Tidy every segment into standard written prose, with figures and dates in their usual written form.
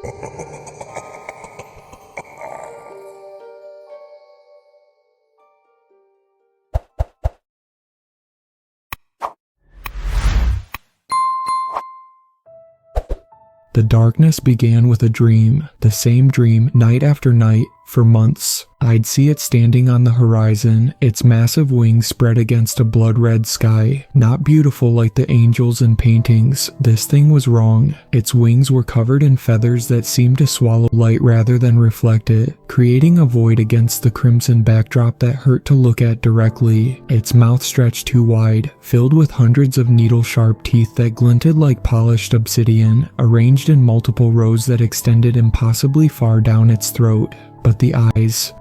The darkness began with a dream, the same dream night after night for months. I'd see it standing on the horizon, its massive wings spread against a blood-red sky. Not beautiful like the angels in paintings. This thing was wrong. Its wings were covered in feathers that seemed to swallow light rather than reflect it, creating a void against the crimson backdrop that hurt to look at directly. Its mouth stretched too wide, filled with hundreds of needle-sharp teeth that glinted like polished obsidian, arranged in multiple rows that extended impossibly far down its throat. But the eyes...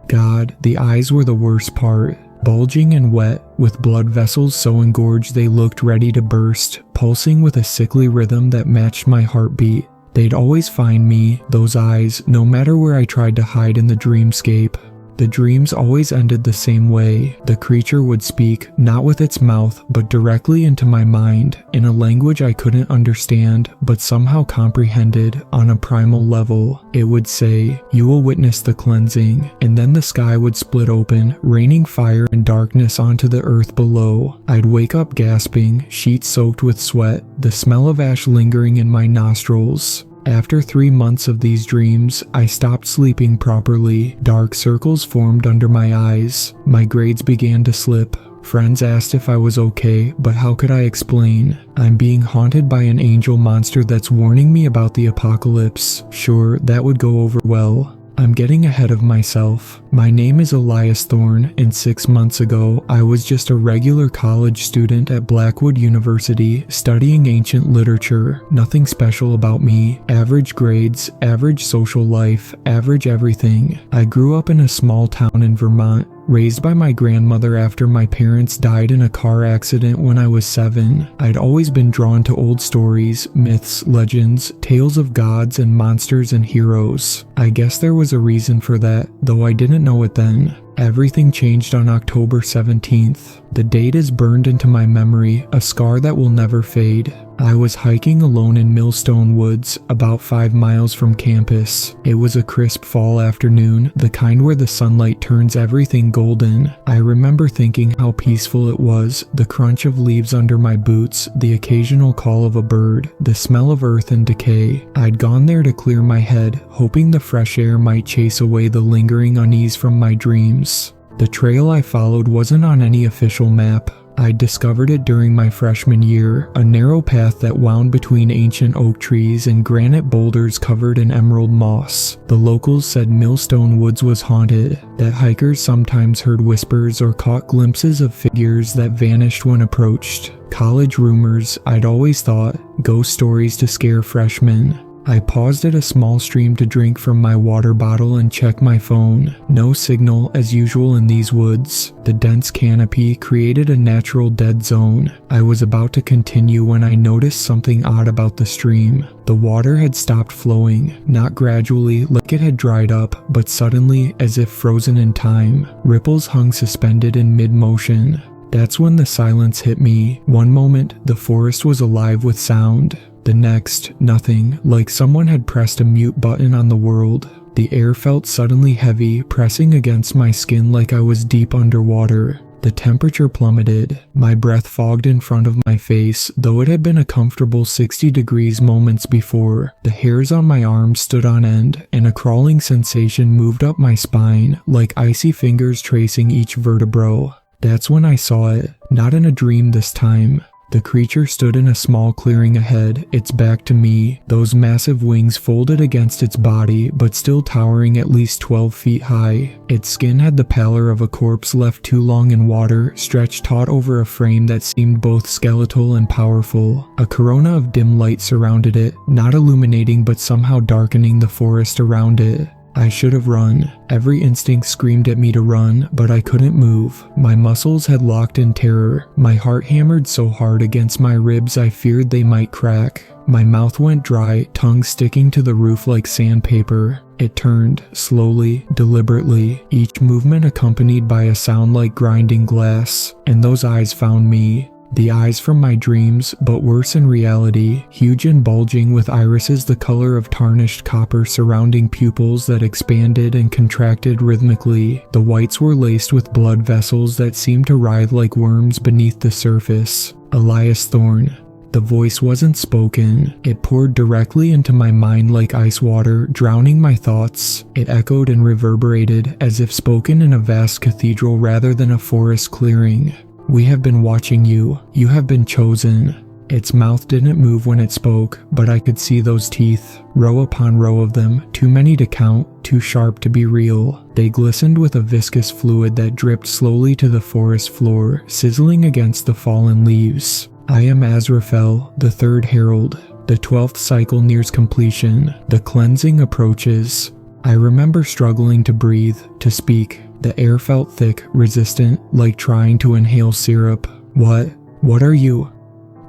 God, the eyes were the worst part. Bulging and wet, with blood vessels so engorged they looked ready to burst, pulsing with a sickly rhythm that matched my heartbeat. They'd always find me, those eyes, no matter where I tried to hide in the dreamscape. The dreams always ended the same way. The creature would speak, not with its mouth, but directly into my mind, in a language I couldn't understand, but somehow comprehended on a primal level. It would say, "You will witness the cleansing," and then the sky would split open, raining fire and darkness onto the earth below. I'd wake up gasping, sheets soaked with sweat, the smell of ash lingering in my nostrils. After 3 months of these dreams, I stopped sleeping properly. Dark circles formed under my eyes. My grades began to slip. Friends asked if I was okay, but how could I explain? I'm being haunted by an angel monster that's warning me about the apocalypse. Sure, that would go over well. I'm getting ahead of myself. My name is Elias Thorne, and 6 months ago, I was just a regular college student at Blackwood University studying ancient literature. Nothing special about me. Average grades, average social life, average everything. I grew up in a small town in Vermont, raised by my grandmother after my parents died in a car accident when I was 7. I'd always been drawn to old stories, myths, legends, tales of gods and monsters and heroes. I guess there was a reason for that, though I didn't know it then. Everything changed on October 17th. The date is burned into my memory, a scar that will never fade. I was hiking alone in Millstone Woods, about 5 miles from campus. It was a crisp fall afternoon, the kind where the sunlight turns everything golden. I remember thinking how peaceful it was, the crunch of leaves under my boots, the occasional call of a bird, the smell of earth and decay. I'd gone there to clear my head, hoping the fresh air might chase away the lingering unease from my dreams. The trail I followed wasn't on any official map. I discovered it during my freshman year, a narrow path that wound between ancient oak trees and granite boulders covered in emerald moss. The locals said Millstone Woods was haunted, that hikers sometimes heard whispers or caught glimpses of figures that vanished when approached. College rumors, I'd always thought, ghost stories to scare freshmen. I paused at a small stream to drink from my water bottle and check my phone. No signal as usual in these woods. The dense canopy created a natural dead zone. I was about to continue when I noticed something odd about the stream. The water had stopped flowing, not gradually like it had dried up, but suddenly as if frozen in time. Ripples hung suspended in mid-motion. That's when the silence hit me. One moment, the forest was alive with sound. The next, nothing, like someone had pressed a mute button on the world. The air felt suddenly heavy, pressing against my skin like I was deep underwater. The temperature plummeted. My breath fogged in front of my face, though it had been a comfortable 60 degrees moments before. The hairs on my arms stood on end, and a crawling sensation moved up my spine, like icy fingers tracing each vertebra. That's when I saw it, not in a dream this time. The creature stood in a small clearing ahead, its back to me, those massive wings folded against its body, but still towering at least 12 feet high. Its skin had the pallor of a corpse left too long in water, stretched taut over a frame that seemed both skeletal and powerful. A corona of dim light surrounded it, not illuminating but somehow darkening the forest around it. I should have run. Every instinct screamed at me to run, but I couldn't move. My muscles had locked in terror. My heart hammered so hard against my ribs I feared they might crack. My mouth went dry, tongue sticking to the roof like sandpaper. It turned, slowly, deliberately, each movement accompanied by a sound like grinding glass, and those eyes found me. The eyes from my dreams, but worse in reality, huge and bulging with irises the color of tarnished copper surrounding pupils that expanded and contracted rhythmically. The whites were laced with blood vessels that seemed to writhe like worms beneath the surface. Elias Thorne. The voice wasn't spoken. It poured directly into my mind like ice water, drowning my thoughts. It echoed and reverberated as if spoken in a vast cathedral rather than a forest clearing. "We have been watching you. You have been chosen." Its mouth didn't move when it spoke, but I could see those teeth, row upon row of them, too many to count, too sharp to be real. They glistened with a viscous fluid that dripped slowly to the forest floor, sizzling against the fallen leaves. "I am Azraphel, the third herald. The 12th cycle nears completion. The cleansing approaches." I remember struggling to breathe, to speak. The air felt thick, resistant, like trying to inhale syrup. What are you?"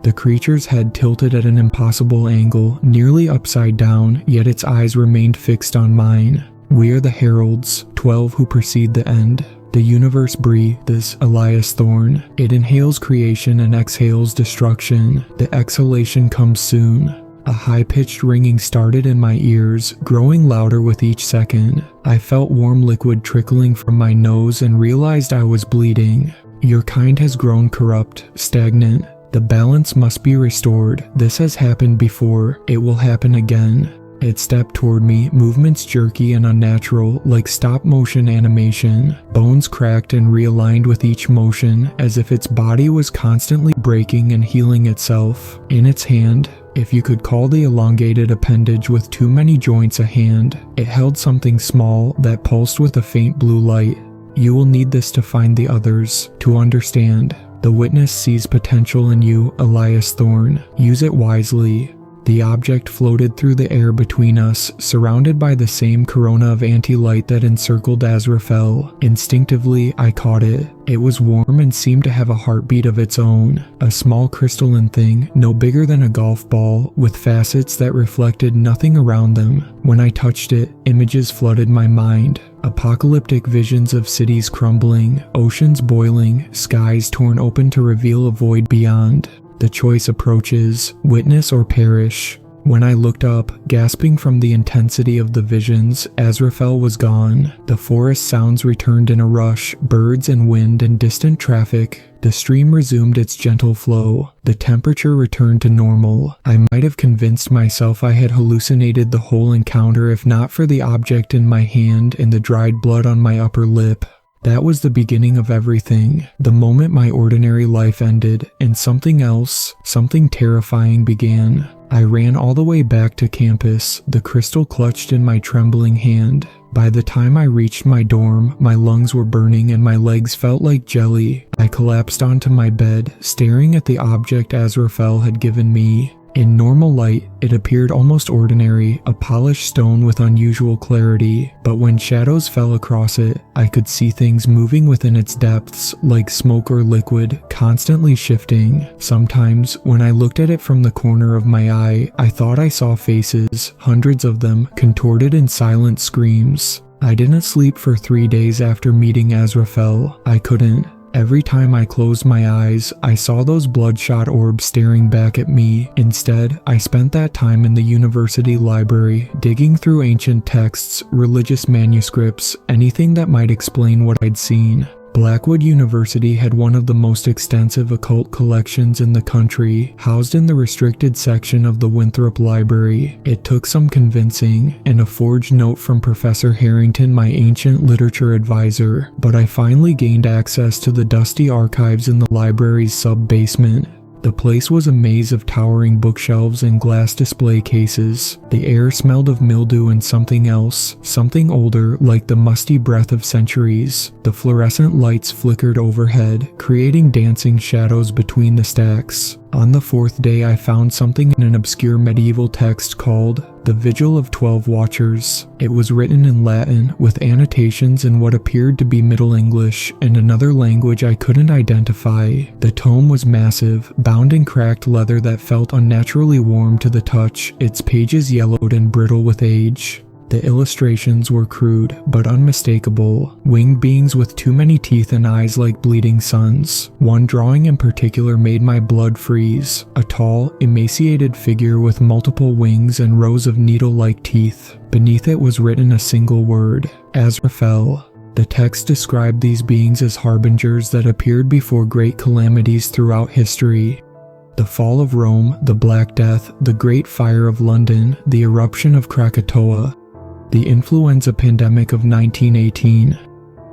The creature's head tilted at an impossible angle, nearly upside down, yet its eyes remained fixed on mine. "We are the Heralds, 12 who precede the end. The universe breathes, Elias Thorne. It inhales creation and exhales destruction. The exhalation comes soon." A high-pitched ringing started in my ears, growing louder with each second. I felt warm liquid trickling from my nose and realized I was bleeding. "Your kind has grown corrupt, stagnant. The balance must be restored. This has happened before. It will happen again." It stepped toward me, movements jerky and unnatural, like stop-motion animation. Bones cracked and realigned with each motion, as if its body was constantly breaking and healing itself. In its hand, if you could call the elongated appendage with too many joints a hand, it held something small that pulsed with a faint blue light. "You will need this to find the others, to understand. The witness sees potential in you, Elias Thorne. Use it wisely." The object floated through the air between us, surrounded by the same corona of anti-light that encircled Azraphel. Instinctively, I caught it. It was warm and seemed to have a heartbeat of its own. A small crystalline thing, no bigger than a golf ball, with facets that reflected nothing around them. When I touched it, images flooded my mind. Apocalyptic visions of cities crumbling, oceans boiling, skies torn open to reveal a void beyond. The choice approaches, witness or perish. When I looked up, gasping from the intensity of the visions, Azraphel was gone. The forest sounds returned in a rush, birds and wind and distant traffic. The stream resumed its gentle flow. The temperature returned to normal. I might have convinced myself I had hallucinated the whole encounter if not for the object in my hand and the dried blood on my upper lip. That was the beginning of everything. The moment my ordinary life ended, and something else, something terrifying began. I ran all the way back to campus, the crystal clutched in my trembling hand. By the time I reached my dorm, my lungs were burning and my legs felt like jelly. I collapsed onto my bed, staring at the object Azraphel had given me. In normal light, it appeared almost ordinary, a polished stone with unusual clarity, but when shadows fell across it, I could see things moving within its depths, like smoke or liquid, constantly shifting. Sometimes, when I looked at it from the corner of my eye, I thought I saw faces, hundreds of them, contorted in silent screams. I didn't sleep for 3 days after meeting Azraphel. I couldn't. Every time I closed my eyes, I saw those bloodshot orbs staring back at me. Instead, I spent that time in the university library, digging through ancient texts, religious manuscripts, anything that might explain what I'd seen. Blackwood University had one of the most extensive occult collections in the country, housed in the restricted section of the Winthrop Library. It took some convincing, and a forged note from Professor Harrington, my ancient literature advisor, but I finally gained access to the dusty archives in the library's sub-basement. The place was a maze of towering bookshelves and glass display cases. The air smelled of mildew and something else, something older, like the musty breath of centuries. The fluorescent lights flickered overhead, creating dancing shadows between the stacks. On the 4th day, I found something in an obscure medieval text called The Vigil of 12 Watchers. It was written in Latin, with annotations in what appeared to be Middle English and another language I couldn't identify. The tome was massive, bound in cracked leather that felt unnaturally warm to the touch, its pages yellowed and brittle with age. The illustrations were crude, but unmistakable. Winged beings with too many teeth and eyes like bleeding suns. One drawing in particular made my blood freeze. A tall, emaciated figure with multiple wings and rows of needle-like teeth. Beneath it was written a single word, Azraphel. The text described these beings as harbingers that appeared before great calamities throughout history. The fall of Rome, the Black Death, the Great Fire of London, the eruption of Krakatoa, the influenza pandemic of 1918.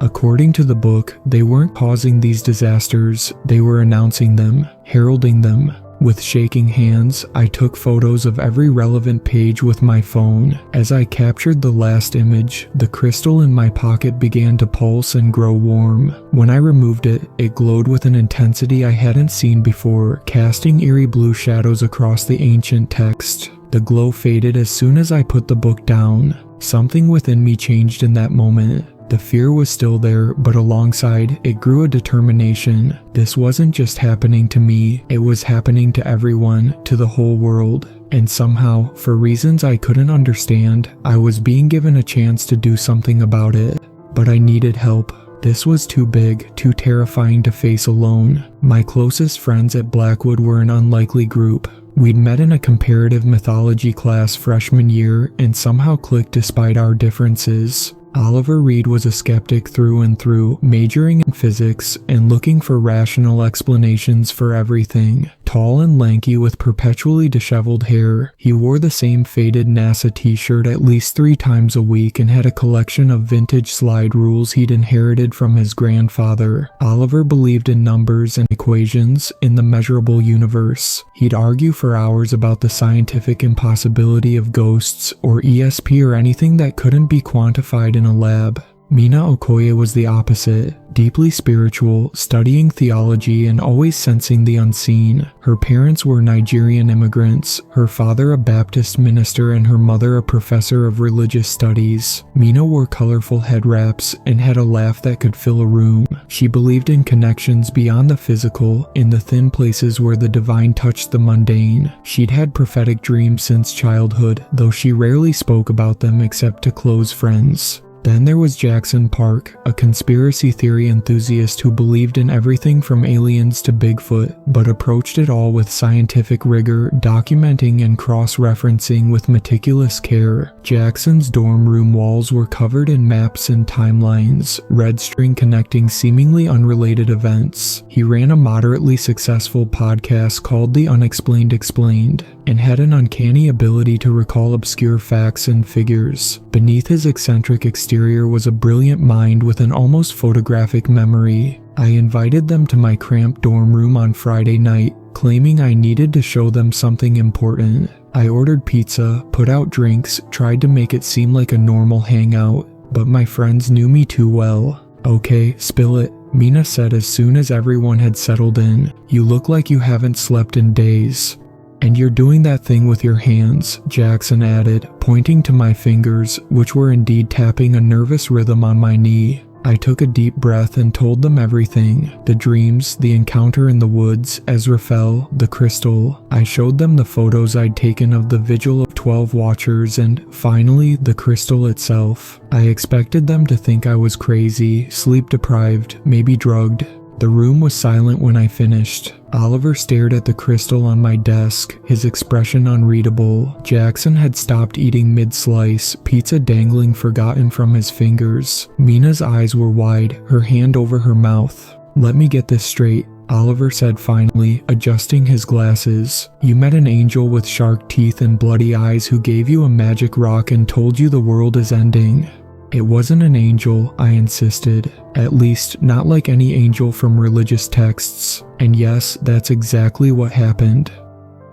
According to the book, they weren't causing these disasters, they were announcing them, heralding them. With shaking hands, I took photos of every relevant page with my phone. As I captured the last image, the crystal in my pocket began to pulse and grow warm. When I removed it, it glowed with an intensity I hadn't seen before, casting eerie blue shadows across the ancient text. The glow faded as soon as I put the book down. Something within me changed in that moment. The fear was still there, but alongside it grew a determination. This wasn't just happening to me, it was happening to everyone, to the whole world. And somehow, for reasons I couldn't understand, I was being given a chance to do something about it. But I needed help. This was too big, too terrifying to face alone. My closest friends at Blackwood were an unlikely group. We'd met in a comparative mythology class freshman year and somehow clicked despite our differences. Oliver Reed was a skeptic through and through, majoring in physics and looking for rational explanations for everything. Tall and lanky with perpetually disheveled hair, he wore the same faded NASA t-shirt at least 3 times a week and had a collection of vintage slide rules he'd inherited from his grandfather. Oliver believed in numbers and equations, in the measurable universe. He'd argue for hours about the scientific impossibility of ghosts or ESP or anything that couldn't be quantified in a lab. Mina Okoye was the opposite, deeply spiritual, studying theology and always sensing the unseen. Her parents were Nigerian immigrants, her father a Baptist minister and her mother a professor of religious studies. Mina wore colorful head wraps and had a laugh that could fill a room. She believed in connections beyond the physical, in the thin places where the divine touched the mundane. She'd had prophetic dreams since childhood, though she rarely spoke about them except to close friends. Then there was Jackson Park, a conspiracy theory enthusiast who believed in everything from aliens to Bigfoot, but approached it all with scientific rigor, documenting and cross-referencing with meticulous care. Jackson's dorm room walls were covered in maps and timelines, red string connecting seemingly unrelated events. He ran a moderately successful podcast called The Unexplained Explained, and had an uncanny ability to recall obscure facts and figures. Beneath his eccentric exterior was a brilliant mind with an almost photographic memory. I invited them to my cramped dorm room on Friday night, claiming I needed to show them something important. I ordered pizza, put out drinks, tried to make it seem like a normal hangout, but my friends knew me too well. "Okay, spill it," Mina said as soon as everyone had settled in. "You look like you haven't slept in days." "And you're doing that thing with your hands," Jackson added, pointing to my fingers, which were indeed tapping a nervous rhythm on my knee. I took a deep breath and told them everything. The dreams, the encounter in the woods, Azraphel, the crystal. I showed them the photos I'd taken of the vigil of 12 watchers and, finally, the crystal itself. I expected them to think I was crazy, sleep-deprived, maybe drugged. The room was silent when I finished. Oliver stared at the crystal on my desk, his expression unreadable. Jackson had stopped eating mid-slice, pizza dangling forgotten from his fingers. Mina's eyes were wide, her hand over her mouth. "Let me get this straight," Oliver said finally, adjusting his glasses. "You met an angel with shark teeth and bloody eyes who gave you a magic rock and told you the world is ending." "It wasn't an angel," I insisted. "At least, not like any angel from religious texts. And yes, that's exactly what happened."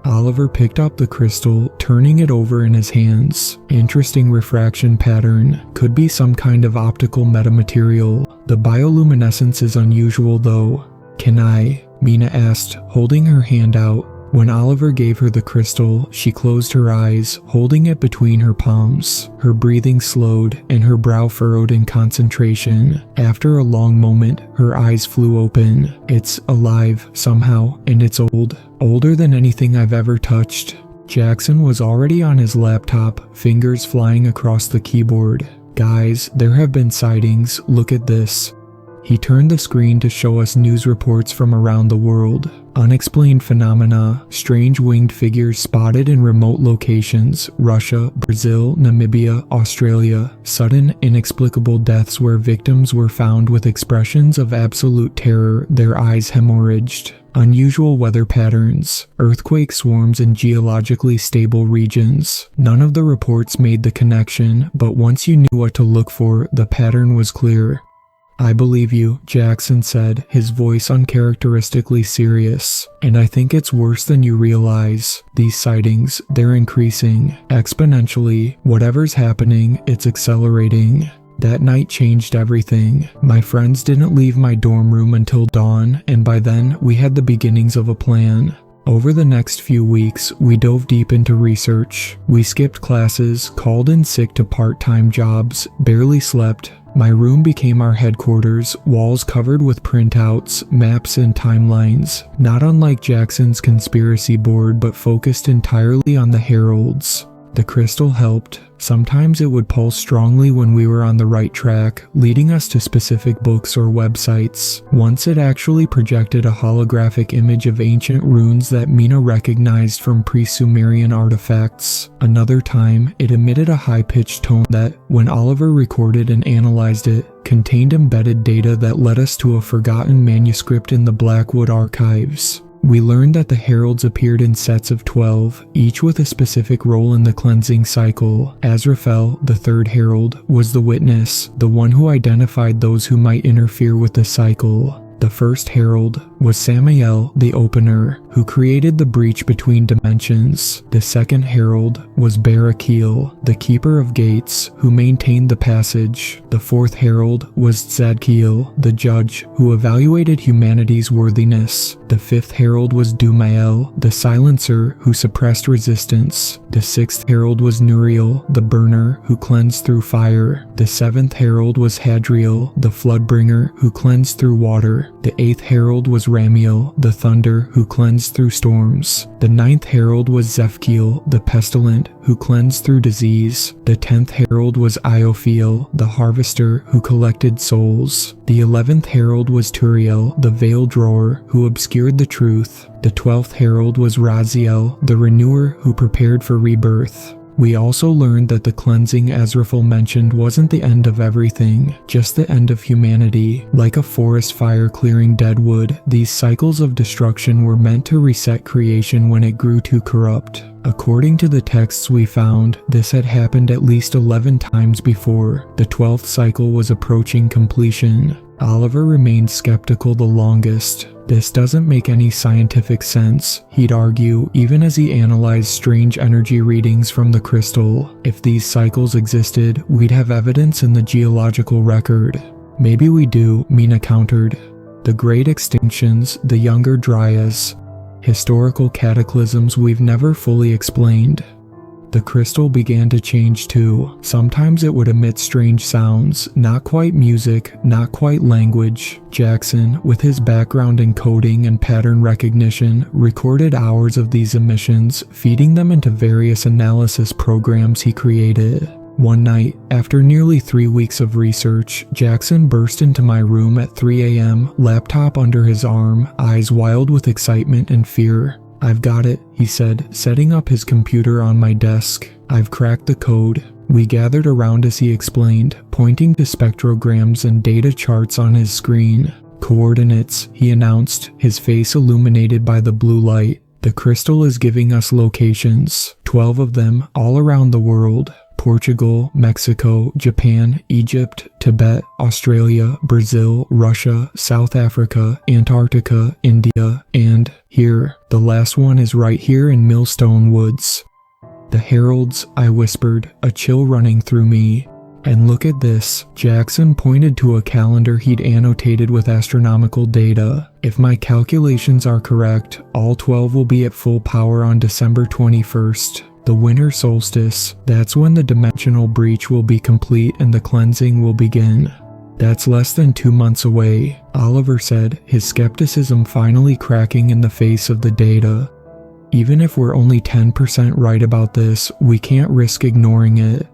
Oliver picked up the crystal, turning it over in his hands. Interesting refraction pattern. Could be some kind of optical metamaterial. The bioluminescence is unusual though. "Can I?" Mina asked, holding her hand out. When Oliver gave her the crystal, she closed her eyes, holding it between her palms. Her breathing slowed, and her brow furrowed in concentration. After a long moment, her eyes flew open. "It's alive, somehow, and it's old. Older than anything I've ever touched." Jackson was already on his laptop, fingers flying across the keyboard. "Guys, there have been sightings, look at this." He turned the screen to show us news reports from around the world. Unexplained phenomena, strange winged figures spotted in remote locations, Russia, Brazil, Namibia, Australia, sudden inexplicable deaths where victims were found with expressions of absolute terror, their eyes hemorrhaged. Unusual weather patterns, earthquake swarms in geologically stable regions. None of the reports made the connection, but once you knew what to look for, the pattern was clear. "I believe you," Jackson said, his voice uncharacteristically serious. "And I think it's worse than you realize. These sightings, they're increasing, exponentially. Whatever's happening, it's accelerating." That night changed everything. My friends didn't leave my dorm room until dawn, and by then, we had the beginnings of a plan. Over the next few weeks, we dove deep into research. We skipped classes, called in sick to part-time jobs, barely slept. My room became our headquarters, walls covered with printouts, maps, and timelines. Not unlike Jackson's conspiracy board, but focused entirely on the Heralds. The crystal helped. Sometimes it would pulse strongly when we were on the right track, leading us to specific books or websites. Once it actually projected a holographic image of ancient runes that Mina recognized from pre-Sumerian artifacts. Another time, it emitted a high-pitched tone that, when Oliver recorded and analyzed it, contained embedded data that led us to a forgotten manuscript in the Blackwood archives. We learned that the heralds appeared in sets of 12, each with a specific role in the cleansing cycle. Azraphel, the third herald, was the witness, the one who identified those who might interfere with the cycle. The first herald was Samael, the opener, who created the breach between dimensions. The second herald was Barakiel, the keeper of gates, who maintained the passage. The fourth herald was Tzadkiel, the judge, who evaluated humanity's worthiness. The fifth herald was Dumael, the silencer, who suppressed resistance. The sixth herald was Nuriel, the burner, who cleansed through fire. The seventh herald was Hadriel, the floodbringer, who cleansed through water. The eighth herald was Ramiel, the thunder, who cleansed through storms. The ninth herald was Zephkiel, the pestilent, who cleansed through disease. The 10th herald was Iofiel, the harvester, who collected souls. The 11th herald was Turiel, the veil drawer, who obscured the truth. The 12th herald was Raziel, the renewer, who prepared for rebirth. We also learned that the cleansing Azraphel mentioned wasn't the end of everything, just the end of humanity. Like a forest fire clearing dead wood, these cycles of destruction were meant to reset creation when it grew too corrupt. According to the texts we found, this had happened at least 11 times before. The 12th cycle was approaching completion. Oliver remained skeptical the longest. "This doesn't make any scientific sense," he'd argue, even as he analyzed strange energy readings from the crystal. "If these cycles existed, we'd have evidence in the geological record." "Maybe we do," Mina countered. "The great extinctions, the younger dryas, historical cataclysms we've never fully explained." The crystal began to change too. Sometimes it would emit strange sounds, not quite music, not quite language. Jackson, with his background in coding and pattern recognition, recorded hours of these emissions, feeding them into various analysis programs he created. One night, after nearly 3 weeks of research, Jackson burst into my room at 3 a.m., laptop under his arm, eyes wild with excitement and fear. "I've got it," he said, setting up his computer on my desk. "I've cracked the code." We gathered around as he explained, pointing to spectrograms and data charts on his screen. "Coordinates," he announced, his face illuminated by the blue light. "The crystal is giving us locations, 12 of them, all around the world. Portugal, Mexico, Japan, Egypt, Tibet, Australia, Brazil, Russia, South Africa, Antarctica, India, and here, the last one is right here in Millstone Woods." "The Heralds," I whispered, a chill running through me. "And look at this." Jackson pointed to a calendar he'd annotated with astronomical data. "If my calculations are correct, all 12 will be at full power on December 21st. The winter solstice, that's when the dimensional breach will be complete and the cleansing will begin." "That's less than 2 months away," Oliver said, his skepticism finally cracking in the face of the data. Even if we're only 10% right about this, we can't risk ignoring it.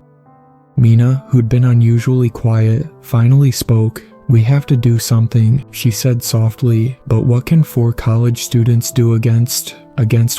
Mina, who'd been unusually quiet, finally spoke. "We have to do something," she said softly, "but what can 4 college students do against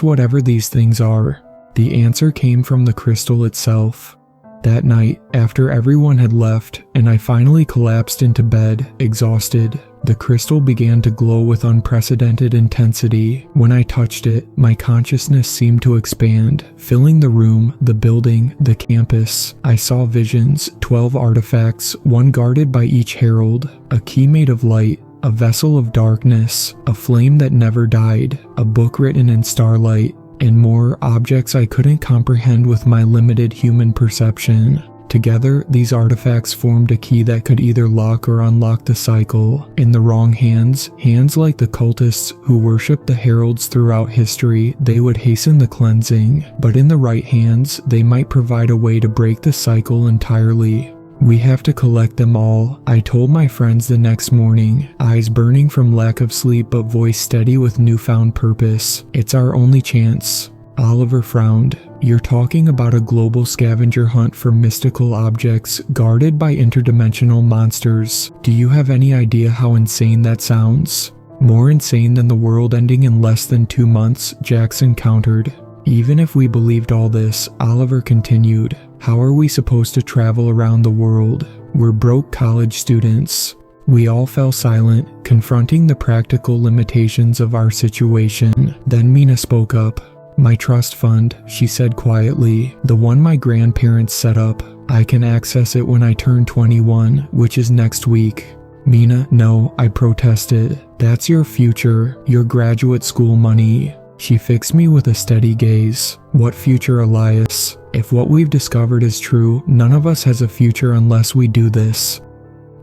whatever these things are?" The answer came from the crystal itself. That night, after everyone had left, and I finally collapsed into bed, exhausted, the crystal began to glow with unprecedented intensity. When I touched it, my consciousness seemed to expand, filling the room, the building, the campus. I saw visions, 12 artifacts, one guarded by each herald, a key made of light, a vessel of darkness, a flame that never died, a book written in starlight, and more objects I couldn't comprehend with my limited human perception. Together, these artifacts formed a key that could either lock or unlock the cycle. In the wrong hands, hands like the cultists who worshipped the heralds throughout history, they would hasten the cleansing, but in the right hands, they might provide a way to break the cycle entirely. "We have to collect them all," I told my friends the next morning, eyes burning from lack of sleep but voice steady with newfound purpose. "It's our only chance." Oliver frowned. "You're talking about a global scavenger hunt for mystical objects guarded by interdimensional monsters. Do you have any idea how insane that sounds?" "More insane than the world ending in less than 2 months," Jackson countered. "Even if we believed all this," Oliver continued, "how are we supposed to travel around the world? We're broke college students." We all fell silent, confronting the practical limitations of our situation. Then Mina spoke up. "My trust fund," she said quietly, "the one my grandparents set up. I can access it when I turn 21, which is next week." "Mina, no," I protested. "That's your future, your graduate school money." She fixed me with a steady gaze. "What future, Elias? If what we've discovered is true, none of us has a future unless we do this."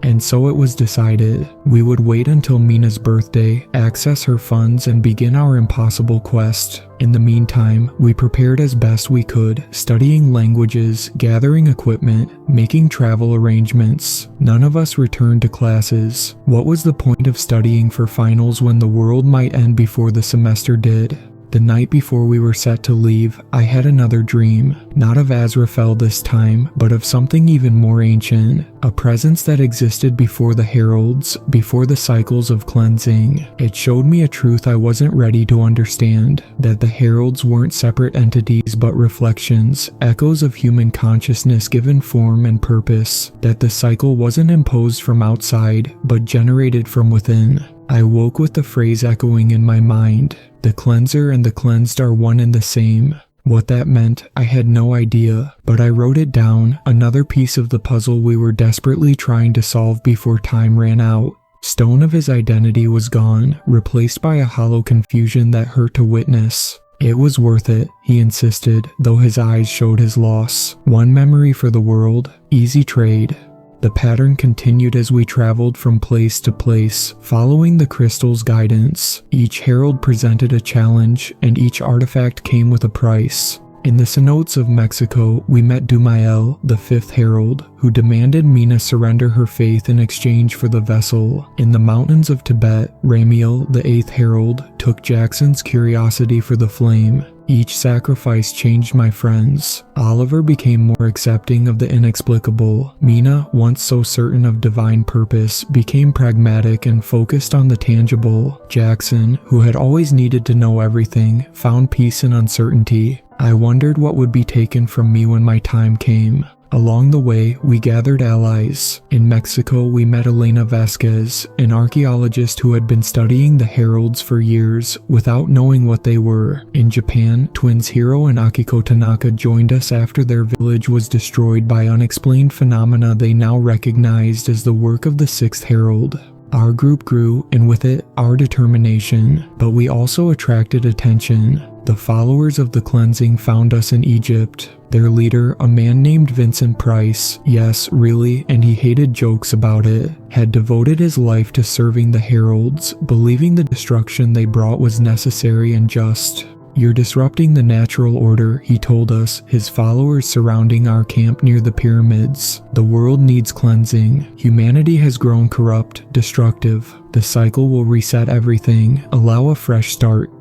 And so it was decided. We would wait until Mina's birthday, access her funds, and begin our impossible quest. In the meantime, we prepared as best we could, studying languages, gathering equipment, making travel arrangements. None of us returned to classes. What was the point of studying for finals when the world might end before the semester did? The night before we were set to leave, I had another dream, not of Azraphel this time, but of something even more ancient, a presence that existed before the heralds, before the cycles of cleansing. It showed me a truth I wasn't ready to understand, that the heralds weren't separate entities but reflections, echoes of human consciousness given form and purpose, that the cycle wasn't imposed from outside, but generated from within. I woke with the phrase echoing in my mind. The cleanser and the cleansed are one and the same. What that meant, I had no idea, but I wrote it down, another piece of the puzzle we were desperately trying to solve before time ran out. Stone of his identity was gone, replaced by a hollow confusion that hurt to witness. It was worth it, he insisted, though his eyes showed his loss. One memory for the world, easy trade. The pattern continued as we traveled from place to place, following the crystal's guidance. Each herald presented a challenge, and each artifact came with a price. In the cenotes of Mexico, we met Dumael, the 5th herald, who demanded Mina surrender her faith in exchange for the vessel. In the mountains of Tibet, Ramiel, the 8th herald, took Jackson's curiosity for the flame. Each sacrifice changed my friends. Oliver became more accepting of the inexplicable. Mina, once so certain of divine purpose, became pragmatic and focused on the tangible. Jackson, who had always needed to know everything, found peace in uncertainty. I wondered what would be taken from me when my time came. Along the way, we gathered allies. In Mexico, we met Elena Vasquez, an archaeologist who had been studying the heralds for years without knowing what they were. In Japan, twins Hiro and Akiko Tanaka joined us after their village was destroyed by unexplained phenomena they now recognized as the work of the 6th herald. Our group grew, and with it, our determination, but we also attracted attention. The followers of the cleansing found us in Egypt. Their leader, a man named Vincent Price, yes, really, and he hated jokes about it, had devoted his life to serving the heralds, believing the destruction they brought was necessary and just. "You're disrupting the natural order," he told us, his followers surrounding our camp near the pyramids. "The world needs cleansing. Humanity has grown corrupt, destructive. The cycle will reset everything, allow a fresh start."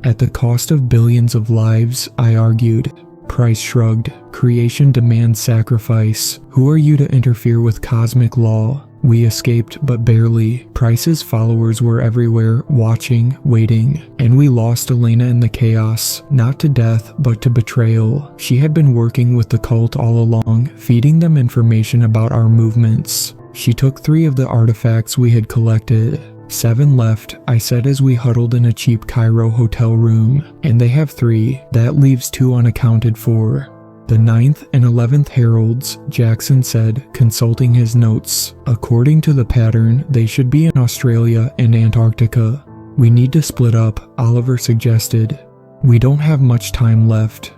At the cost of billions of lives, I argued. Price shrugged. Creation demands sacrifice. Who are you to interfere with cosmic law? We escaped, but barely. Price's followers were everywhere, watching, waiting. And we lost Elena in the chaos, not to death, but to betrayal. She had been working with the cult all along, feeding them information about our movements. She took 3 of the artifacts we had collected. 7 left, I said as we huddled in a cheap Cairo hotel room. And they have 3, that leaves 2 unaccounted for. The 9th and 11th Heralds, Jackson said, consulting his notes. According to the pattern, they should be in Australia and Antarctica. We need to split up, Oliver suggested. We don't have much time left.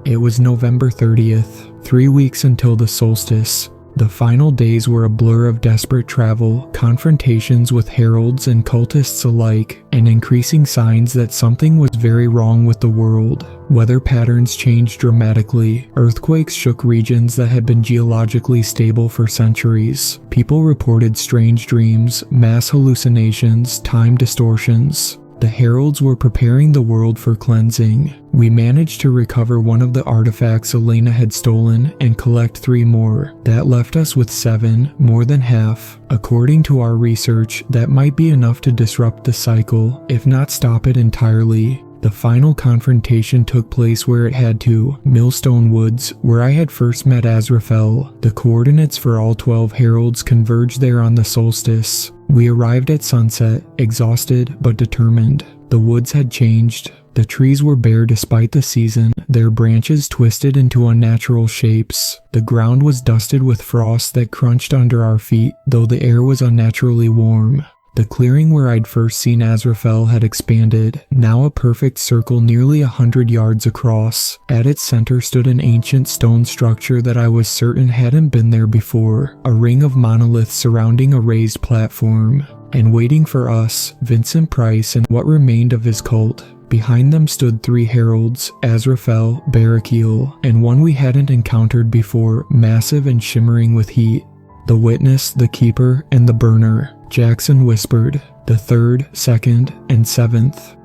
It was November 30th, 3 weeks until the solstice. The final days were a blur of desperate travel, confrontations with heralds and cultists alike, and increasing signs that something was very wrong with the world. Weather patterns changed dramatically. Earthquakes shook regions that had been geologically stable for centuries. People reported strange dreams, mass hallucinations, time distortions. The heralds were preparing the world for cleansing. We managed to recover one of the artifacts Elena had stolen and collect 3 more. That left us with 7, more than half. According to our research, that might be enough to disrupt the cycle, if not stop it entirely. The final confrontation took place where it had to, Millstone Woods, where I had first met Azraphel. The coordinates for all 12 heralds converged there on the solstice. We arrived at sunset, exhausted but determined. The woods had changed. The trees were bare despite the season, their branches twisted into unnatural shapes. The ground was dusted with frost that crunched under our feet, though the air was unnaturally warm. The clearing where I'd first seen Azraphel had expanded, now a perfect circle nearly 100 yards across. At its center stood an ancient stone structure that I was certain hadn't been there before, a ring of monoliths surrounding a raised platform. And waiting for us, Vincent Price and what remained of his cult. Behind them stood 3 heralds, Azraphel, Barakiel, and one we hadn't encountered before, massive and shimmering with heat. The Witness, the Keeper, and the Burner. Jackson whispered, the 3rd, 2nd, and 7th.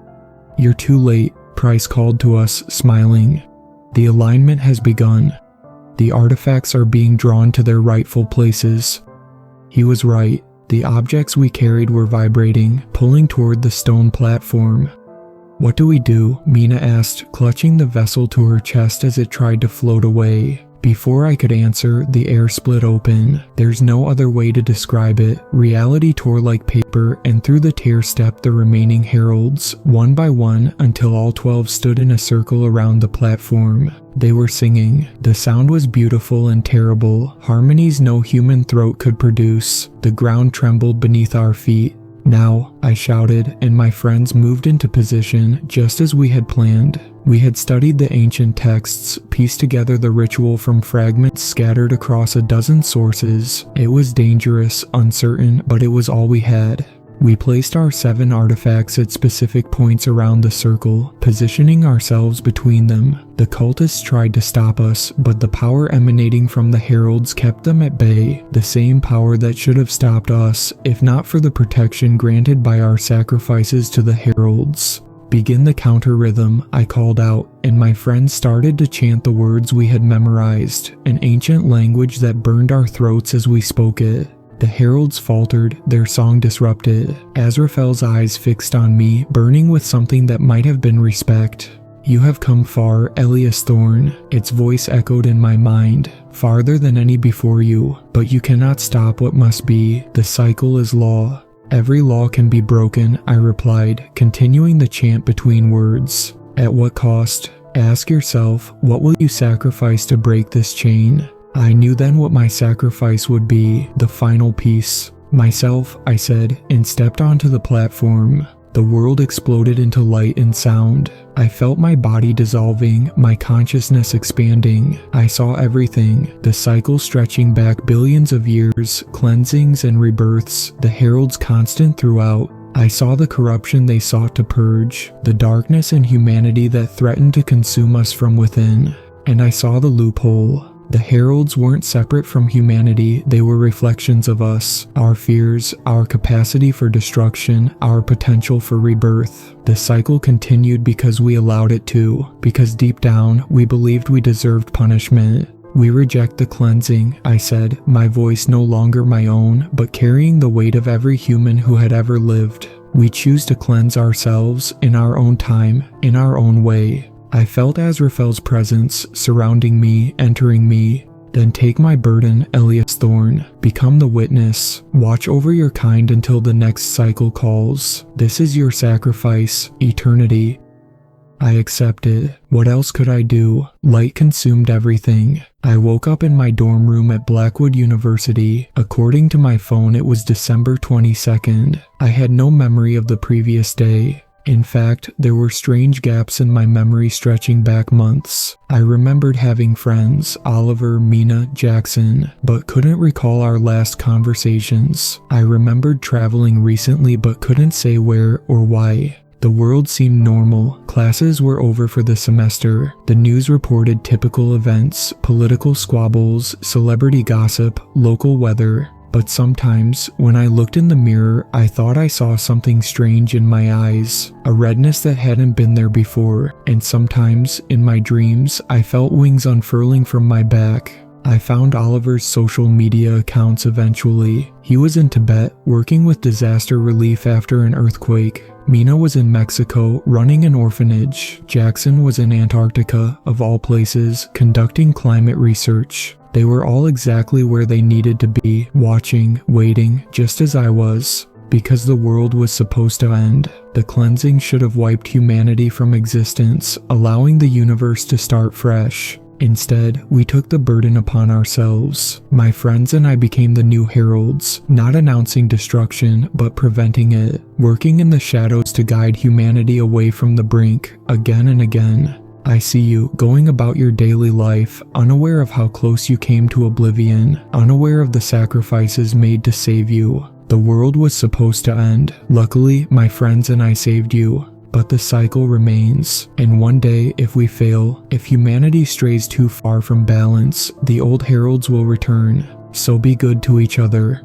You're too late, Price called to us, smiling. The alignment has begun. The artifacts are being drawn to their rightful places. He was right. The objects we carried were vibrating, pulling toward the stone platform. What do we do? Mina asked, clutching the vessel to her chest as it tried to float away. Before I could answer, the air split open. There's no other way to describe it. Reality tore like paper, and through the tear stepped the remaining heralds, one by one, until all 12 stood in a circle around the platform. They were singing. The sound was beautiful and terrible, harmonies no human throat could produce. The ground trembled beneath our feet. Now, I shouted, and my friends moved into position just as we had planned. We had studied the ancient texts, pieced together the ritual from fragments scattered across a dozen sources. It was dangerous, uncertain, but it was all we had. We placed our 7 artifacts at specific points around the circle, positioning ourselves between them. The cultists tried to stop us, but the power emanating from the heralds kept them at bay, the same power that should have stopped us, if not for the protection granted by our sacrifices to the heralds. Begin the counter rhythm, I called out, and my friends started to chant the words we had memorized, an ancient language that burned our throats as we spoke it. The heralds faltered, their song disrupted. Azraphel's eyes fixed on me, burning with something that might have been respect. You have come far, Elias Thorne, its voice echoed in my mind, farther than any before you, but you cannot stop what must be, the cycle is law. Every law can be broken, I replied, continuing the chant between words. At what cost? Ask yourself, what will you sacrifice to break this chain? I knew then what my sacrifice would be, the final piece. Myself, I said, and stepped onto the platform. The world exploded into light and sound. I felt my body dissolving, my consciousness expanding. I saw everything, the cycle stretching back billions of years, cleansings and rebirths, the heralds constant throughout. I saw the corruption they sought to purge, the darkness and humanity that threatened to consume us from within. And I saw the loophole. The Heralds weren't separate from humanity, they were reflections of us, our fears, our capacity for destruction, our potential for rebirth. The cycle continued because we allowed it to, because deep down, we believed we deserved punishment. "We reject the cleansing," I said, my voice no longer my own, but carrying the weight of every human who had ever lived. "We choose to cleanse ourselves in our own time, in our own way." I felt Azraphel's presence surrounding me, entering me. "Then take my burden, Elias Thorne. Become the witness. Watch over your kind until the next cycle calls. This is your sacrifice, eternity." I accepted. What else could I do? Light consumed everything. I woke up in my dorm room at Blackwood University. According to my phone, it was December 22nd. I had no memory of the previous day. In fact, there were strange gaps in my memory stretching back months. I remembered having friends, Oliver, Mina, Jackson, but couldn't recall our last conversations. I remembered traveling recently but couldn't say where or why. The world seemed normal. Classes were over for the semester. The news reported typical events, political squabbles, celebrity gossip, local weather. But sometimes, when I looked in the mirror, I thought I saw something strange in my eyes, a redness that hadn't been there before, and sometimes, in my dreams, I felt wings unfurling from my back. I found Oliver's social media accounts eventually. He was in Tibet, working with disaster relief after an earthquake. Mina was in Mexico, running an orphanage. Jackson was in Antarctica, of all places, conducting climate research. They were all exactly where they needed to be, watching, waiting, just as I was. Because the world was supposed to end. The cleansing should have wiped humanity from existence, allowing the universe to start fresh. Instead, we took the burden upon ourselves. My friends and I became the new heralds, not announcing destruction, but preventing it, working in the shadows to guide humanity away from the brink, again and again. I see you, going about your daily life, unaware of how close you came to oblivion, unaware of the sacrifices made to save you. The world was supposed to end. Luckily, my friends and I saved you. But the cycle remains, and one day, if we fail, if humanity strays too far from balance, the old heralds will return. So be good to each other.